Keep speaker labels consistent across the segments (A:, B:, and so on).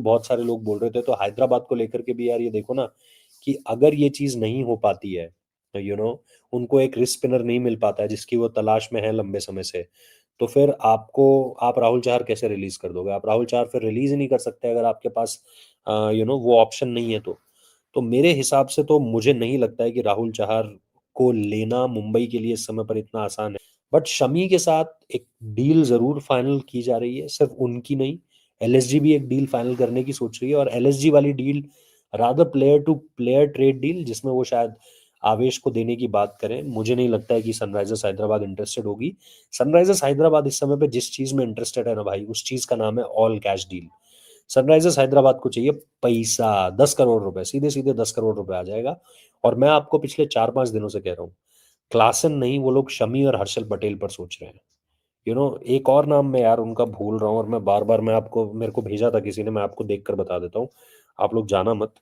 A: बहुत सारे लोग बोल रहे थे, तो हैदराबाद को लेकर के भी यार ये देखो ना कि अगर ये चीज नहीं हो पाती है, उनको एक रिस्ट स्पिनर नहीं मिल पाता है जिसकी वो तलाश में है लंबे समय से, तो फिर आप राहुल चाहर कैसे रिलीज कर दोगे? आप राहुल चाहर फिर रिलीज ही नहीं कर सकते अगर आपके पास वो ऑप्शन नहीं है। तो मेरे हिसाब से तो मुझे नहीं लगता है कि राहुल चाहर को लेना मुंबई के लिए इस समय पर इतना आसान है। बट शमी के साथ एक डील जरूर फाइनल की जा रही है, सिर्फ उनकी नहीं, एलएसजी भी एक डील फाइनल करने की सोच रही है। और एलएसजी वाली deal rather player to player trade deal, जिसमें वो शायद आवेश को देने की बात करें। मुझे नहीं लगता है कि सनराइजर्स हैदराबाद इंटरेस्टेड होगी। सनराइजर्स हैदराबाद इस समय पे जिस चीज में इंटरेस्टेड है ना भाई, उस चीज का नाम है all cash deal. Sunrisers Hyderabad को चाहिए पैसा, 10 करोड़ रुपए, सीधे सीधे 10 करोड़ रुपए आ जाएगा। और मैं आपको पिछले 4-5 दिनों से कह रहा हूँ, क्लासन नहीं, वो लोग शमी और हर्षल पटेल पर सोच रहे हैं। एक और नाम मैं यार उनका भूल रहा हूँ, और मैं बार बार, मेरे को भेजा था किसी ने, मैं आपको देख कर बता देता हूँ, आप लोग जाना मत।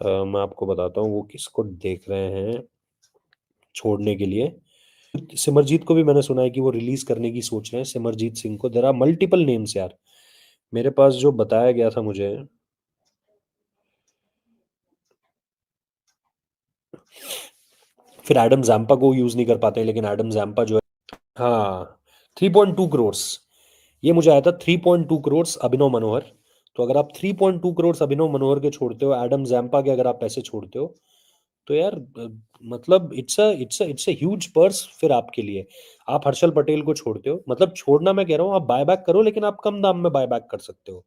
A: मैं आपको बताता हूँ वो किसको देख रहे हैं छोड़ने के लिए। सिमरजीत को भी मैंने सुना है कि वो रिलीज करने की सोच रहे हैं, सिमरजीत सिंह को। देयर आर मल्टीपल नेम्स यार, मेरे पास जो बताया गया था मुझे। फिर एडम जैम्पा को यूज नहीं कर पाते, लेकिन एडम जैम्पा जो है, हाँ, 3.2 करोड़, ये मुझे आया था 3.2 करोड़ अभिनव मनोहर। तो अगर आप 3.2 करोड़ अभिनव मनोहर के छोड़ते हो, एडम जैम्पा के अगर आप पैसे छोड़ते हो, तो यार मतलब इट्स अ ह्यूज पर्स फिर आपके लिए। आप हर्षल पटेल को छोड़ते हो, मतलब छोड़ना मैं कह रहा हूँ, आप बाय बैक करो, लेकिन आप कम दाम में बाय बैक कर सकते हो।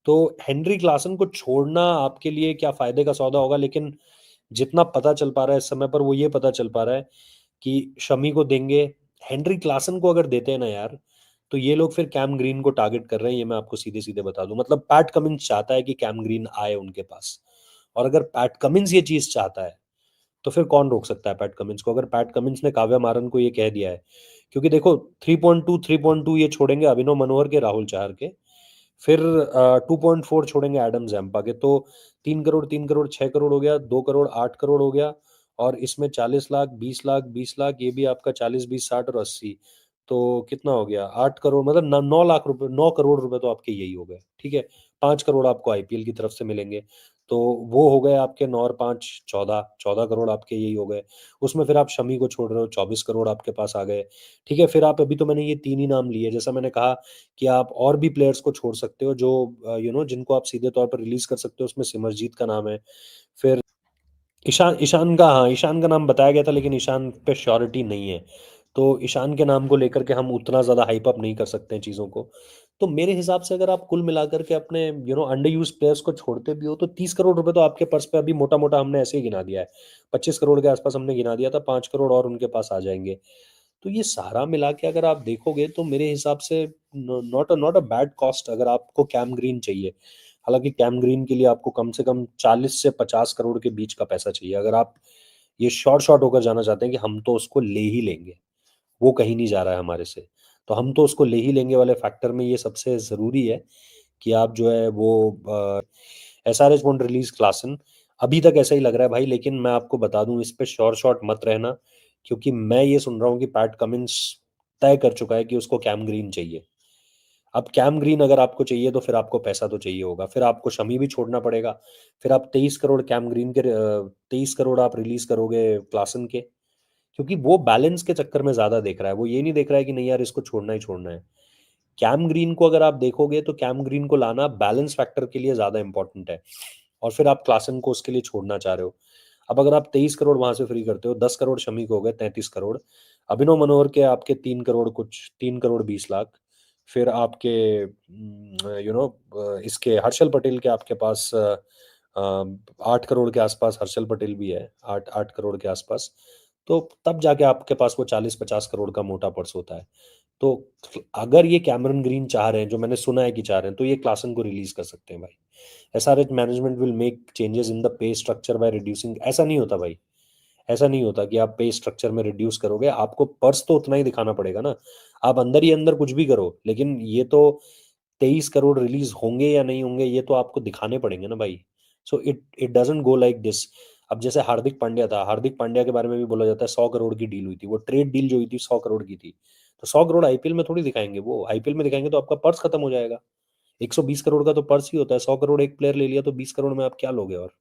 A: तो हेनरी क्लासन को छोड़ना आपके लिए क्या फायदे का सौदा होगा? लेकिन जितना पता चल पा रहा है इस समय पर, वो ये पता चल पा रहा है कि शमी को देंगे। हेनरी क्लासन को अगर देते हैं ना यार, तो ये लोग फिर कैम ग्रीन को टारगेट कर रहे हैं, ये मैं आपको सीधे सीधे बता दूं। मतलब पैट कमिंस चाहता है कि कैम ग्रीन आए उनके पास। और अगर पैट कमिंस ये चीज चाहता है, तो फिर कौन रोक सकता है पैट कमिंस को? अगर पैट कमिंस ने काव्या मारन को ये कह दिया है, क्योंकि देखो 3.2 ये छोड़ेंगे अभिनव मनोहर के, राहुल चाहर के, फिर 2.4 छोड़ेंगे एडम जैम्पा के, तो 3 करोड़, 3 करोड़, 6 करोड़ हो गया, 2 करोड़, 8 करोड़ हो गया। और इसमें 40 लाख, 20 लाख, 20 लाख, ये भी आपका 40, 20, 60 और 80, तो कितना हो गया? 8 करोड़, मतलब 9 लाख रुपए, 9 करोड़ रुपए तो आपके यही हो गए, ठीक है। 5 करोड़ आपको आईपीएल की तरफ से मिलेंगे, तो वो हो गए आपके 9 और 5, 14, 14 करोड़ आपके यही हो गए। उसमें फिर आप शमी को छोड़ रहे हो, 24 करोड़ आपके पास आ गए, ठीक है। फिर आप, अभी तो मैंने ये तीन ही नाम लिए, जैसा मैंने कहा कि आप और भी प्लेयर्स को छोड़ सकते हो जो जिनको आप सीधे तौर पर रिलीज कर सकते हो, उसमें सिमरजीत का नाम है। फिर ईशान ईशान का, हाँ, ईशान का नाम बताया गया था, लेकिन ईशान पे श्योरिटी नहीं है। तो ईशान के नाम को लेकर के हम उतना ज्यादा हाइप अप नहीं कर सकते हैं चीजों को। तो मेरे हिसाब से अगर आप कुल मिलाकर के अपने अंडर यूज प्लेयर्स को छोड़ते भी हो, तो 30 करोड़ रुपए तो आपके पर्स पे अभी मोटा मोटा हमने ऐसे ही गिना दिया है। 25 करोड़ के आसपास हमने गिना दिया था, 5 करोड़ और उनके पास आ जाएंगे। तो ये सारा मिला के अगर आप देखोगे, तो मेरे हिसाब से नॉट अ बैड कॉस्ट अगर आपको कैम ग्रीन चाहिए। हालांकि कैम ग्रीन के लिए आपको कम से कम 40 से 50 करोड़ के बीच का पैसा चाहिए, अगर आप ये शॉर्ट शॉर्ट होकर जाना चाहते हैं कि हम तो उसको ले ही लेंगे, वो कहीं नहीं जा रहा है हमारे से, तो हम तो उसको ले ही लेंगे वाले फैक्टर में ये सबसे जरूरी है कि आप जो है वो SRH वोंट रिलीज क्लासन। अभी तक ऐसा ही लग रहा है भाई, लेकिन मैं आपको बता दूं, इस पे श्योर शॉट मत रहना, क्योंकि मैं ये सुन रहा हूँ कि पैट कमिंस तय कर चुका है कि उसको कैम ग्रीन चाहिए। अब कैम ग्रीन अगर आपको चाहिए, तो फिर आपको पैसा तो चाहिए होगा, फिर आपको शमी भी छोड़ना पड़ेगा। फिर आप 23 करोड़ कैम ग्रीन के, 23 करोड़ आप रिलीज करोगे क्लासन के, क्योंकि वो बैलेंस के चक्कर में ज्यादा देख रहा है, वो ये नहीं देख रहा है कि नहीं यार इसको छोड़ना ही छोड़ना है। कैम ग्रीन को अगर आप देखोगे, तो कैम ग्रीन को लाना बैलेंस फैक्टर के लिए ज्यादा इंपॉर्टेंट है, और फिर आप क्लासन को उसके लिए छोड़ना चाह रहे हो। अब अगर आप 23 करोड़ वहां से फ्री करते हो, 10 करोड़ शमी को हो गए, 33 करोड़। अभिनव मनोहर के आपके 3 करोड़ कुछ, 3 करोड़ 20 लाख। फिर आपके इसके हर्षल पटेल के आपके पास 8 करोड़ के आसपास हर्षल पटेल भी है, 8 8 करोड़ के आसपास। तो तब जाके आपके पास वो 40 50 करोड़ का मोटा पर्स होता है। तो अगर ये कैमरन ग्रीन चाह रहे हैं, जो मैंने सुना है कि चाह रहे हैं, तो ये क्लासन को रिलीज कर सकते हैं भाई। SRH management will make changes in the pay structure by reducing. ऐसा नहीं होता भाई, ऐसा नहीं होता कि आप पे स्ट्रक्चर में रिड्यूस करोगे, आपको पर्स तो उतना ही दिखाना पड़ेगा ना। आप अंदर ही अंदर कुछ भी करो, लेकिन ये तो 23 करोड़ रिलीज होंगे या नहीं होंगे, ये तो आपको दिखाने पड़ेंगे ना भाई। So it it doesn't go like this. अब जैसे हार्दिक पांड्या था, हार्दिक पांड्या के बारे में भी बोला जाता है 100 करोड़ की डील हुई थी, वो ट्रेड डील जो हुई थी 100 करोड़ की थी। तो 100 करोड़ आईपीएल में थोड़ी दिखाएंगे, वो आईपीएल में दिखाएंगे तो आपका पर्स खत्म हो जाएगा। 120 करोड़ का तो पर्स ही होता है, 100 करोड़ एक प्लेयर ले लिया तो 20 करोड़ में आप क्या लोगे? और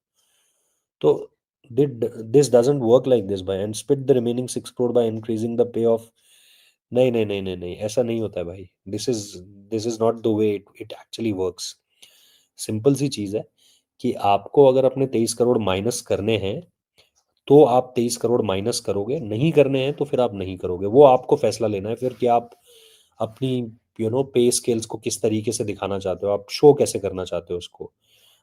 A: तो this doesn't work like this भाई, and split the remaining 6 crore by increasing the pay off. नहीं नहीं नहीं नहीं नहीं, ऐसा नहीं होता है भाई। This is not the way it it actually works. Simple सी चीज है कि आपको अगर अपने 23 करोड़ माइनस करने हैं तो आप 23 करोड़ माइनस करोगे, नहीं करने हैं तो फिर आप नहीं करोगे। वो आपको फैसला लेना है फिर कि आप अपनी पे स्केल्स को किस तरीके से दिखाना चाहते हो, आप शो कैसे करना चाहते हो उसको।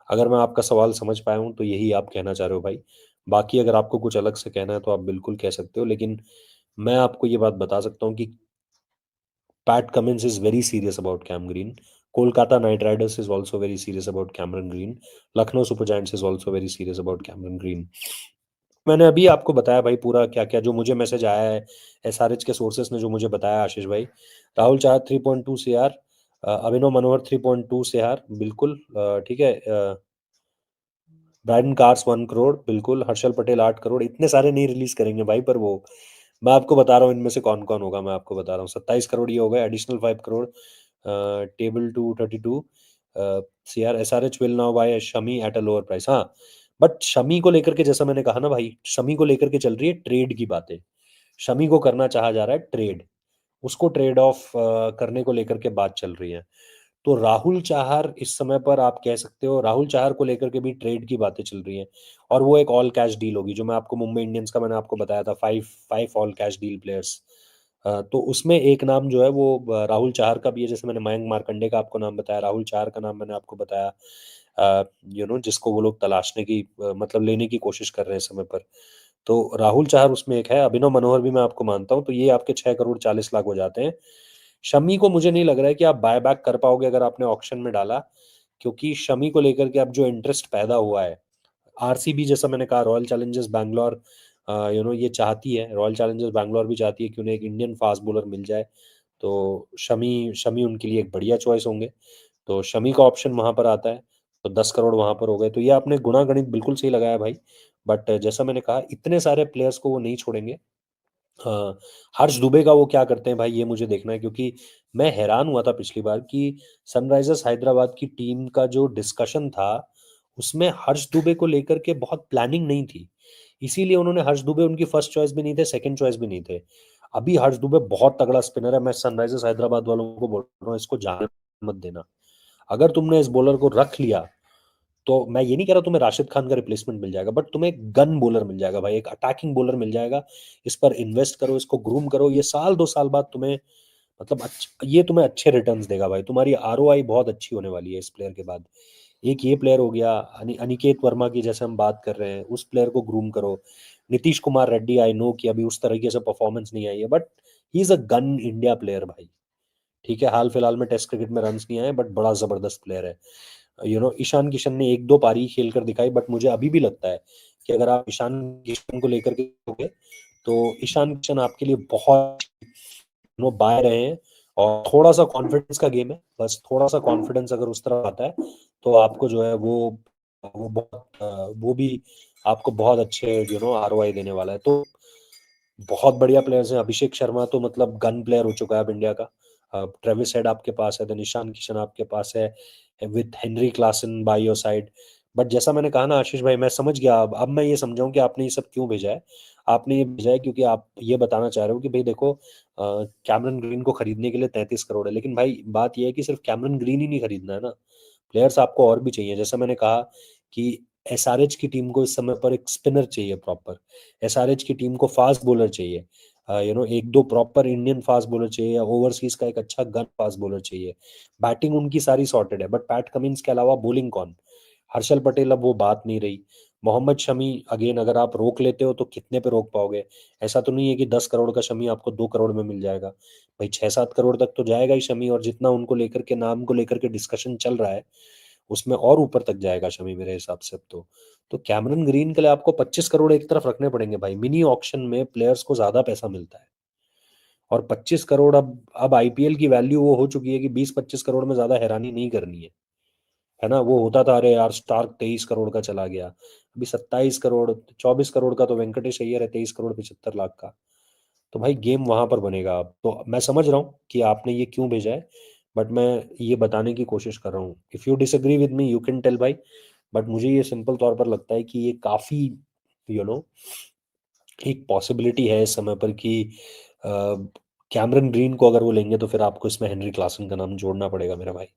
A: अगर मैं आपका सवाल समझ पाया हूँ तो यही आप कहना चाह रहे हो भाई। बाकी अगर आपको कुछ अलग से कहना है तो आप बिल्कुल कह सकते हो, लेकिन मैं आपको ये बात बता सकता हूँ कि Pat Cummins is very serious about Cam Green. Kolkata Knight Riders is also very serious about Cameron Green. Lucknow Super Giants is also very serious about Cameron Green. मैंने अभी आपको बताया भाई पूरा क्या क्या जो मुझे मैसेज आया है, एसआरएच के सोर्सेस ने जो मुझे बताया आशीष भाई। राहुल चाहर 3.2 CR, अभिनव मनोहर 3.2 CR बिल्कुल, ठीक है। ब्रायडन कार्स 1 करोड़ बिल्कुल, हर्षल पटेल 8 करोड़। इतने सारे नहीं रिलीज करेंगे भाई, पर वो मैं आपको बता रहा हूँ इनमें से कौन कौन होगा। मैं आपको बता रहा हूँ 27 करोड़ ये हो गए, additional 5 crore table to 32 CR। SRH will now buy Shami at a lower price. हाँ, बट शमी को लेकर के जैसा मैंने कहा ना भाई, शमी को लेकर के चल रही है ट्रेड की बातें। शमी को करना चाहा जा रहा है ट्रेड, उसको ट्रेड ऑफ करने को लेकर के बात चल रही है। तो राहुल चाहर इस समय पर आप कह सकते हो, राहुल चाहर को लेकर के भी ट्रेड की बातें चल रही हैं। और वो एक ऑल कैश डील होगी, जो मैं आपको मुंबई इंडियंस का मैंने आपको बताया था, five five all cash deal players. तो उसमें एक नाम जो है वो राहुल चाहर का भी है। जैसे मैंने मयंक मार्कंडे का आपको नाम बताया, राहुल चाहर का नाम मैंने आपको बताया। जिसको वो लोग तलाशने की मतलब लेने की कोशिश कर रहे हैं इस समय पर। तो राहुल चाहर उसमें एक है। अभिनव मनोहर भी मैं आपको मानता हूं, तो ये आपके 6 करोड़ 40 लाख हो जाते हैं। शमी को मुझे नहीं लग रहा है कि आप बाय बैक कर पाओगे अगर आपने ऑक्शन में डाला, क्योंकि शमी को लेकर के अब जो इंटरेस्ट पैदा हुआ है, आरसीबी जैसा मैंने कहा, रॉयल चैलेंजर्स बैंगलोर ये चाहती है, रॉयल चैलेंजर्स बैंगलोर भी चाहती है कि उन्हें एक इंडियन फास्ट बॉलर मिल जाए। तो शमी शमी उनके लिए एक बढ़िया चॉइस होंगे। तो शमी का ऑप्शन वहां पर आता है, तो 10 करोड़ वहां पर हो गए। तो ये आपने गुणा गणित बिल्कुल सही लगाया भाई। बट जैसा मैंने कहा, इतने सारे प्लेयर्स को वो नहीं छोड़ेंगे। हाँ, हर्ष दुबे का वो क्या करते हैं भाई, ये मुझे देखना है, क्योंकि मैं हैरान हुआ था पिछली बार कि सनराइजर्स हैदराबाद की टीम का जो डिस्कशन था उसमें हर्ष दुबे को लेकर के बहुत प्लानिंग नहीं थी। इसीलिए उन्होंने हर्ष दुबे उनकी फर्स्ट चॉइस भी नहीं थे, सेकंड चॉइस भी नहीं थे। अभी हर्ष दुबे बहुत तगड़ा स्पिनर है। मैं सनराइजर्स हैदराबाद वालों को बोल रहा हूँ, इसको जाने मत देना। अगर तुमने इस बॉलर को रख लिया तो मैं ये नहीं कह रहा तुम्हें राशिद खान का रिप्लेसमेंट मिल जाएगा, बट तुम्हें एक गन बॉलर मिल जाएगा भाई, एक अटैकिंग बॉलर मिल जाएगा। इस पर इन्वेस्ट करो, इसको ग्रूम करो, ये साल 2 साल बाद तुम्हें मतलब ये तुम्हें अच्छे रिटर्न्स देगा भाई। तुम्हारी आरओआई बहुत अच्छी होने वाली है इस प्लेयर के बाद। एक ये प्लेयर हो गया, अनिकेत वर्मा की जैसे हम बात कर रहे हैं, उस प्लेयर को ग्रूम करो। नीतीश कुमार रेड्डी, आई नो कि अभी उस तरीके से परफॉर्मेंस नहीं आई है, but he is a gun India player भाई। ठीक है, हाल फिलहाल में टेस्ट क्रिकेट में रन्स नहीं आए, बट बड़ा जबरदस्त प्लेयर है। ईशान किशन ने एक दो पारी खेल कर दिखाई, बट मुझे अभी भी लगता है कि अगर आप ईशान किशन को लेकर के होगे तो ईशान किशन आपके लिए बहुत बाय रहे हैं। और थोड़ा सा कॉन्फिडेंस का गेम है, बस थोड़ा सा कॉन्फिडेंस अगर उस तरह आता है तो आपको जो है वो बहुत वो भी आपको बहुत अच्छे आरओआई देने वाला है। तो बहुत बढ़िया प्लेयर्स हैं। अभिषेक शर्मा तो मतलब गन प्लेयर हो चुका है अब इंडिया का। ट्रेविस हेड आपके पास है, देन ईशान किशन आपके पास है, with Henry Klaasen by your side. But जैसा मैंने कहा ना आशीष भाई, मैं समझ गया। अब मैं ये समझाऊं कि आपने ये सब क्यों भेजा है। आपने ये भेजा है क्योंकि आप ये बताना चाह रहे हो कि भाई देखो, कैमरन ग्रीन को खरीदने के लिए 33 करोड़ है, लेकिन भाई बात यह है कि सिर्फ कैमरन ग्रीन ही नहीं खरीदना है ना, प्लेयर्स आपको और भी चाहिए। जैसा मैंने कहा कि एसआरएच की टीम को इस समय पर एक स्पिनर चाहिए प्रॉपर, एसआरएच की टीम को फास्ट बॉलर चाहिए, एक दो प्रॉपर इंडियन फास्ट बॉलर चाहिए, या ओवरसीज का एक अच्छा गन फास्ट बॉलर चाहिए। बैटिंग उनकी सारी सॉर्टेड है, बट पैट कमिंस के अलावा बॉलिंग कौन? हर्षल पटेल, अब वो बात नहीं रही। मोहम्मद शमी अगेन, अगर आप रोक लेते हो तो कितने पे रोक पाओगे? ऐसा तो नहीं है कि 10 करोड़ का शमी आपको 2 करोड़ में मिल जाएगा भाई, 6-7 करोड़ तक तो जाएगा ही शमी। और जितना उनको लेकर के, नाम को लेकर के डिस्कशन चल रहा है, उसमें और ऊपर तक जाएगा शमी मेरे हिसाब से अब तो कैमरन ग्रीन के लिए आपको 25 करोड़ एक तरफ रखने पड़ेंगे भाई। मिनी ऑक्शन में प्लेयर्स को ज्यादा पैसा मिलता है, और 25 करोड़, अब आईपीएल की वैल्यू वो हो चुकी है कि 20-25 करोड़ में ज्यादा हैरानी नहीं करनी है ना। वो होता था, अरे यार स्टार्क 23 करोड़ का चला गया, अभी 27 करोड़, 24 करोड़ का तो वेंकटेश अय्यर है, 23 करोड़ 75 लाख का। तो भाई गेम वहां पर बनेगा। अब तो मैं समझ रहा हूँ कि आपने ये क्यों भेजा है, बट मैं ये बताने की कोशिश कर रहा हूँ। If you disagree with me you can tell भाई, बट मुझे ये सिंपल तौर पर लगता है कि ये काफ़ी यू नो एक पॉसिबिलिटी है इस समय पर कि कैमरन ग्रीन को अगर वो लेंगे तो फिर आपको इसमें हेनरी क्लासन का नाम जोड़ना पड़ेगा मेरा भाई।